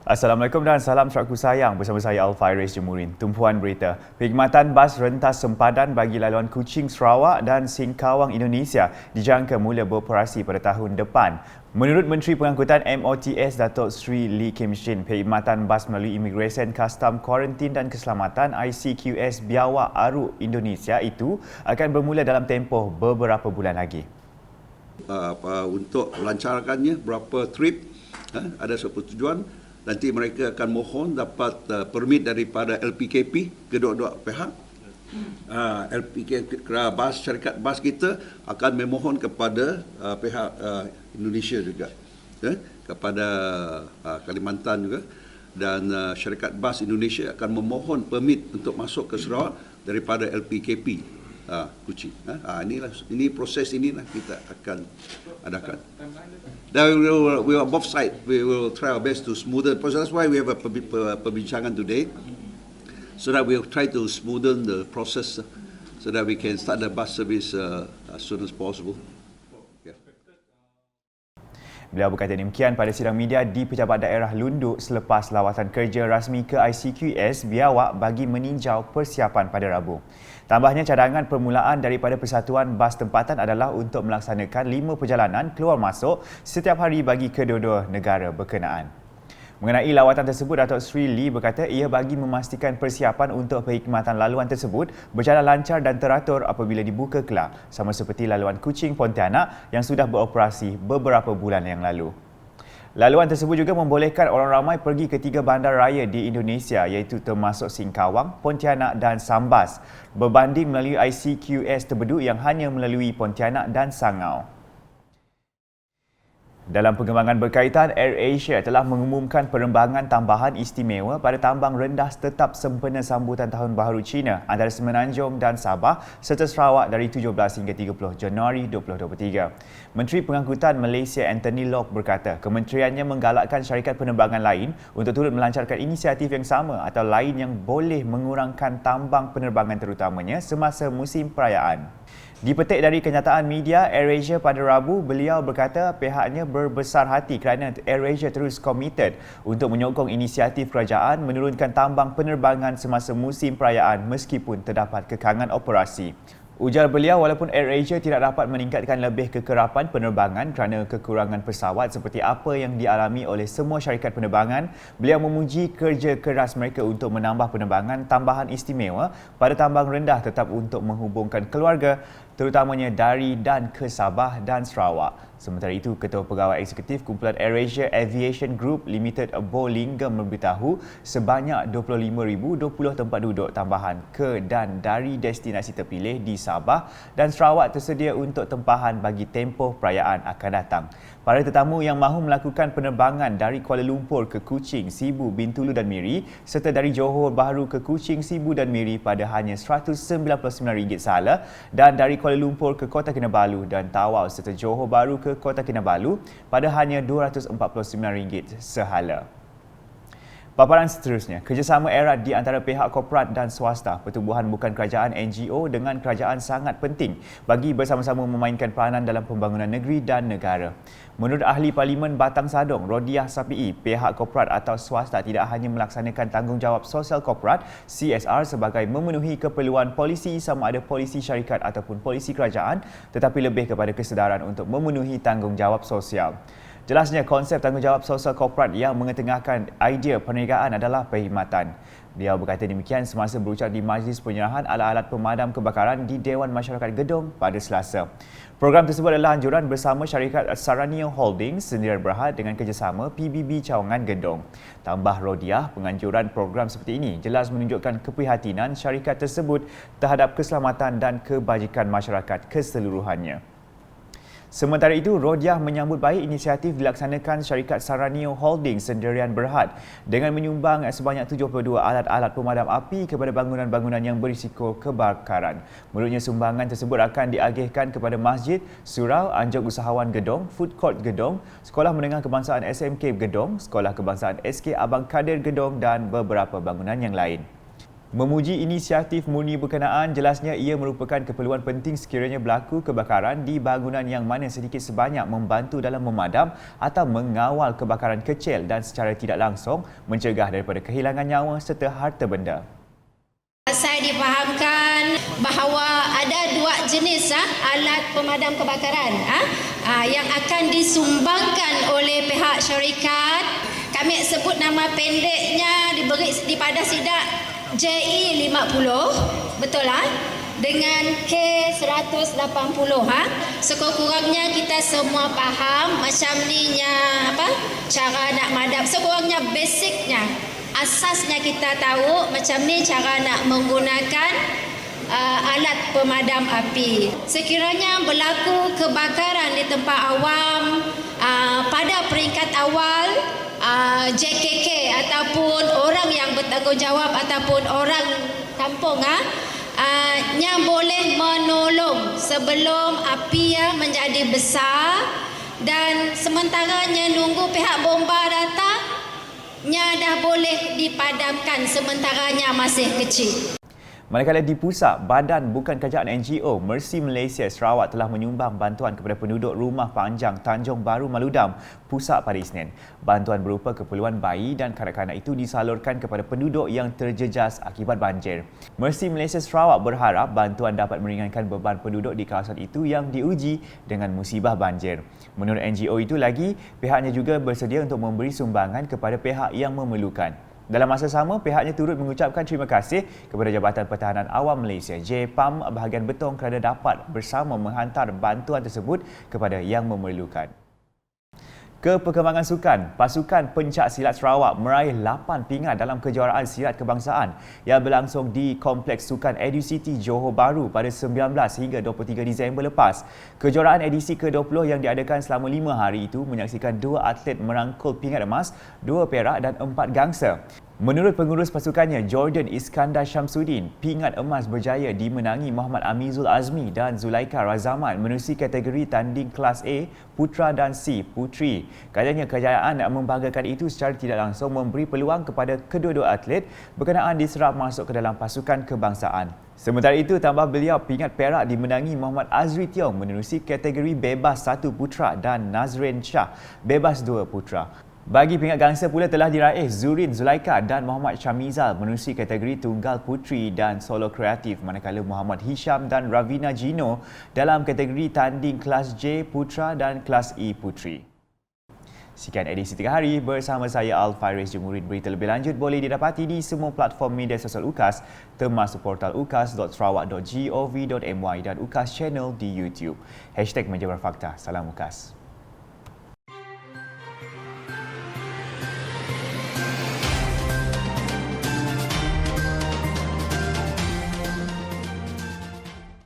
Assalamualaikum dan salam syaraku sayang bersama saya Al-Faiz Jemurin. Tumpuan berita. Perkhidmatan bas rentas sempadan bagi laluan Kuching Sarawak dan Singkawang Indonesia dijangka mula beroperasi pada tahun depan. Menurut Menteri Pengangkutan MOTS Datuk Seri Lee Kim Shin, perkhidmatan bas melalui Imigresen, Kastam, Kuarantin dan Keselamatan ICQS Biawak Aruk Indonesia itu akan bermula dalam tempoh beberapa bulan lagi. Untuk melancarkannya berapa trip, ada suatu tujuan. Nanti mereka akan mohon dapat permit daripada LPKP, kedua-dua pihak. LPKP, syarikat bas kita akan memohon kepada pihak Indonesia juga, kepada Kalimantan juga. Dan syarikat bas Indonesia akan memohon permit untuk masuk ke Sarawak daripada LPKP. Kuching. Ini proses inilah kita akan adakan. Then we will both sides. We will try our best to smoothen the process. That's why we have a perbincangan today, so that we will try to smoothen the process, so that we can start the bus service as soon as possible. Beliau berkata demikian pada sidang media di Pejabat Daerah Lunduk selepas lawatan kerja rasmi ke ICQS Biawak bagi meninjau persiapan pada Rabu. Tambahnya, cadangan permulaan daripada Persatuan Bas Tempatan adalah untuk melaksanakan 5 perjalanan keluar masuk setiap hari bagi kedua-dua negara berkenaan. Mengenai lawatan tersebut, Datuk Seri Lee berkata ia bagi memastikan persiapan untuk perkhidmatan laluan tersebut berjalan lancar dan teratur apabila dibuka kelak, sama seperti laluan Kuching Pontianak yang sudah beroperasi beberapa bulan yang lalu. Laluan tersebut juga membolehkan orang ramai pergi ke 3 bandar raya di Indonesia iaitu termasuk Singkawang, Pontianak dan Sambas berbanding melalui ICQS Terbeduk yang hanya melalui Pontianak dan Sangau. Dalam perkembangan berkaitan, AirAsia telah mengumumkan perembangan tambahan istimewa pada tambang rendah tetap sempena sambutan Tahun Baharu Cina antara Semenanjung dan Sabah serta Sarawak dari 17 hingga 30 Januari 2023. Menteri Pengangkutan Malaysia Anthony Locke berkata kementeriannya menggalakkan syarikat penerbangan lain untuk turut melancarkan inisiatif yang sama atau lain yang boleh mengurangkan tambang penerbangan terutamanya semasa musim perayaan. Dipetik dari kenyataan media AirAsia pada Rabu, beliau berkata pihaknya berbesar hati kerana AirAsia terus komited untuk menyokong inisiatif kerajaan menurunkan tambang penerbangan semasa musim perayaan meskipun terdapat kekangan operasi. Ujar beliau, walaupun AirAsia tidak dapat meningkatkan lebih kekerapan penerbangan kerana kekurangan pesawat seperti apa yang dialami oleh semua syarikat penerbangan, beliau memuji kerja keras mereka untuk menambah penerbangan tambahan istimewa pada tambang rendah tetap untuk menghubungkan keluarga terutamanya dari dan ke Sabah dan Sarawak. Sementara itu, Ketua Pegawai Eksekutif Kumpulan AirAsia Aviation Group Limited Bo Linggam memberitahu sebanyak 25,020 tempat duduk tambahan ke dan dari destinasi terpilih di Sabah dan Sarawak tersedia untuk tempahan bagi tempoh perayaan akan datang. Para tetamu yang mahu melakukan penerbangan dari Kuala Lumpur ke Kuching, Sibu, Bintulu dan Miri serta dari Johor Bahru ke Kuching, Sibu dan Miri pada hanya RM199 sahaja dan dari Kuala Lumpur ke Kota Kinabalu dan Tawau serta Johor Bahru ke Kota Kinabalu pada hanya RM249 sehala. Paparan seterusnya, kerjasama erat di antara pihak korporat dan swasta, pertubuhan bukan kerajaan NGO dengan kerajaan sangat penting bagi bersama-sama memainkan peranan dalam pembangunan negeri dan negara. Menurut Ahli Parlimen Batang Sadong, Rodiah Sapii, pihak korporat atau swasta tidak hanya melaksanakan tanggungjawab sosial korporat CSR sebagai memenuhi keperluan polisi sama ada polisi syarikat ataupun polisi kerajaan, tetapi lebih kepada kesedaran untuk memenuhi tanggungjawab sosial. Jelasnya, konsep tanggungjawab sosial korporat yang mengetengahkan idea perniagaan adalah perkhidmatan. Beliau berkata demikian semasa berucap di Majlis Penyerahan Alat-alat Pemadam Kebakaran di Dewan Masyarakat Gedong pada Selasa. Program tersebut adalah anjuran bersama syarikat Sarania Holdings Sendirian Berhad dengan kerjasama PBB Cawangan Gedong. Tambah Rodiah, penganjuran program seperti ini jelas menunjukkan keprihatinan syarikat tersebut terhadap keselamatan dan kebajikan masyarakat keseluruhannya. Sementara itu, Rodiah menyambut baik inisiatif dilaksanakan syarikat Saranio Holdings Sendirian Berhad dengan menyumbang sebanyak 72 alat-alat pemadam api kepada bangunan-bangunan yang berisiko kebakaran. Menurutnya, sumbangan tersebut akan diagihkan kepada masjid, surau, anjung usahawan Gedong, food court Gedong, Sekolah Menengah Kebangsaan SMK Gedong, Sekolah Kebangsaan SK Abang Kadir Gedong dan beberapa bangunan yang lain. Memuji inisiatif Murni berkenaan, jelasnya ia merupakan keperluan penting sekiranya berlaku kebakaran di bangunan yang mana sedikit sebanyak membantu dalam memadam atau mengawal kebakaran kecil dan secara tidak langsung mencegah daripada kehilangan nyawa serta harta benda. Saya difahamkan bahawa ada 2 jenis alat pemadam kebakaran yang akan disumbangkan oleh pihak syarikat. Kami sebut nama pendeknya diberi di pada sidak JE50, betul dengan K180 Sekurang-kurangnya kita semua faham macam ni cara nak madam. Sekurangnya basicnya, asasnya kita tahu macam ni cara nak menggunakan alat pemadam api. Sekiranya berlaku kebakaran di tempat awam pada peringkat awal, JKK ataupun orang yang bertanggungjawab ataupun orang kampung yang boleh menolong sebelum api menjadi besar, dan sementaranya nunggu pihak bomba datang dah boleh dipadamkan sementaranya masih kecil. Manakala di pusat, Badan Bukan Kerajaan NGO Mercy Malaysia Sarawak telah menyumbang bantuan kepada penduduk Rumah Panjang Tanjung Baru Maludam Pusat pada Isnin. Bantuan berupa keperluan bayi dan kanak-kanak itu disalurkan kepada penduduk yang terjejas akibat banjir. Mercy Malaysia Sarawak berharap bantuan dapat meringankan beban penduduk di kawasan itu yang diuji dengan musibah banjir. Menurut NGO itu lagi, pihaknya juga bersedia untuk memberi sumbangan kepada pihak yang memerlukan. Dalam masa sama, pihaknya turut mengucapkan terima kasih kepada Jabatan Pertahanan Awam Malaysia JPAM bahagian Betong kerana dapat bersama menghantar bantuan tersebut kepada yang memerlukan. Ke perkembangan sukan, pasukan pencak silat Sarawak meraih 8 pingat dalam kejuaraan silat kebangsaan yang berlangsung di Kompleks Sukan EduCity Johor Bahru pada 19 hingga 23 Disember lepas. Kejuaraan edisi ke-20 yang diadakan selama 5 hari itu menyaksikan 2 atlet merangkul pingat emas, 2 perak dan 4 gangsa. Menurut pengurus pasukannya, Jordan Iskandar Syamsuddin, pingat emas berjaya dimenangi Muhammad Amizul Azmi dan Zulaika Razaman menerusi kategori tanding kelas A, Putra dan C, Putri. Katanya kejayaan membanggakan itu secara tidak langsung memberi peluang kepada kedua-dua atlet berkenaan diserap masuk ke dalam pasukan kebangsaan. Sementara itu, tambah beliau, pingat perak dimenangi Muhammad Azri Tiong menerusi kategori bebas 1 putra dan Nazrin Shah, bebas 2 putra. Bagi pingat gangsa pula telah diraih Zurin Zulaika dan Muhammad Syamizal menerusi kategori tunggal putri dan solo kreatif, manakala Muhammad Hisham dan Ravina Gino dalam kategori tanding kelas J putra dan kelas E putri. Sekian edisi 3 hari bersama saya Al-Faiz Jumurid. Berita lebih lanjut boleh didapati di semua platform media sosial UKAS termasuk portal ukas.sarawak.gov.my dan UKAS Channel di YouTube. #Meja Berfakta. Salam UKAS.